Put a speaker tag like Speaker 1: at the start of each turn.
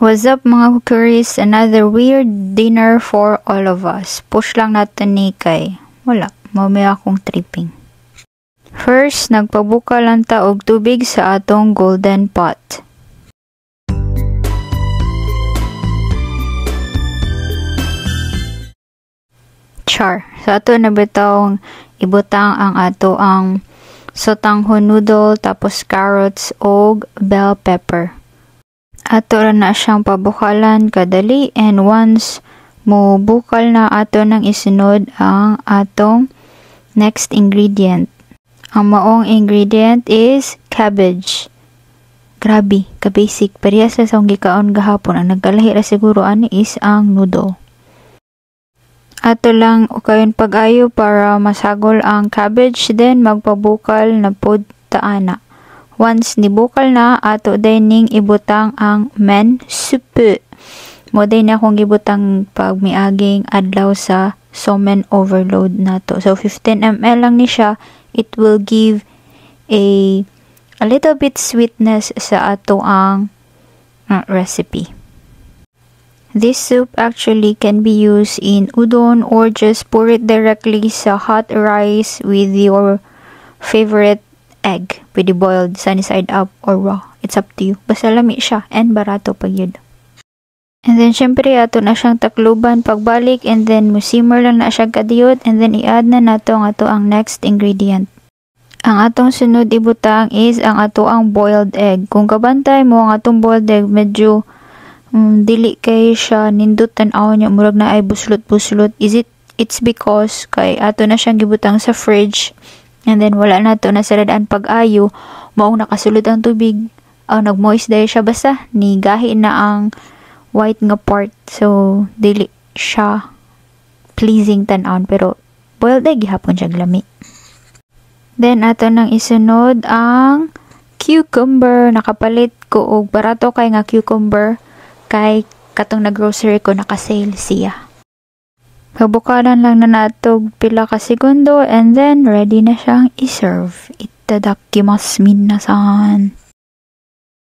Speaker 1: What's up mga kukuris? Another weird dinner for all of us. Push lang natin ni kay. Wala, mamaya akong tripping. First, nagpabuka lang ta og tubig sa atong golden pot. Char. Sa ato na bitawng ibutang ang ato ang sotanghon noodle, tapos carrots og bell pepper. Ato ra na siyang pabukalan kadali, and once mo bukal na, ato nang isunod ang atong next ingredient. Ang maong ingredient is cabbage. Grabe, ka-basic. Parehas sa akong gikaon gahapon. Ang nagkalahi ra siguro ani is ang noodle. Ato lang ukayon pag-ayo para masagol ang cabbage, then magpabukal na pod taana. Once nibukal na, ato dining ibutang ang men soup. Mo din akong gibutang pag miaging adlaw sa somen overload nato. So 15 ml lang ni siya. It will give a little bit sweetness sa ato ang recipe. This soup actually can be used in udon or just pour it directly sa hot rice with your favorite egg. Pwede boiled, sunny side up, or raw. It's up to you. Basta lami siya and barato pag yun. And then syempre ato na siyang takluban pagbalik, and then musimmer lang na siya kadiyot, and then i-add na nato ang ato ang next ingredient. Ang atong sunod ibutang is ang ato ang boiled egg. Kung kabantay mo ang atong boiled egg, medyo dili kay siya nindot tan-aw niya, murag na ay buslot-buslot. It's because kay ato na siyang gibutang sa fridge, and then wala na to nasaradaan pag-ayo, maong nakasulod ang tubig, nag-moist dahil siya, basta ni gahi na ang white nga part, so dili siya pleasing tan-aon, pero boiled egg gihapon siya glami. Then ato nang isunod ang cucumber. Nakapalit ko og barato kay nga cucumber kay katong nag-grocery ko naka-sale siya. Pabukalan lang na natog pila ka segundo, and then ready na siyang i-serve. Itadakimasu minasan.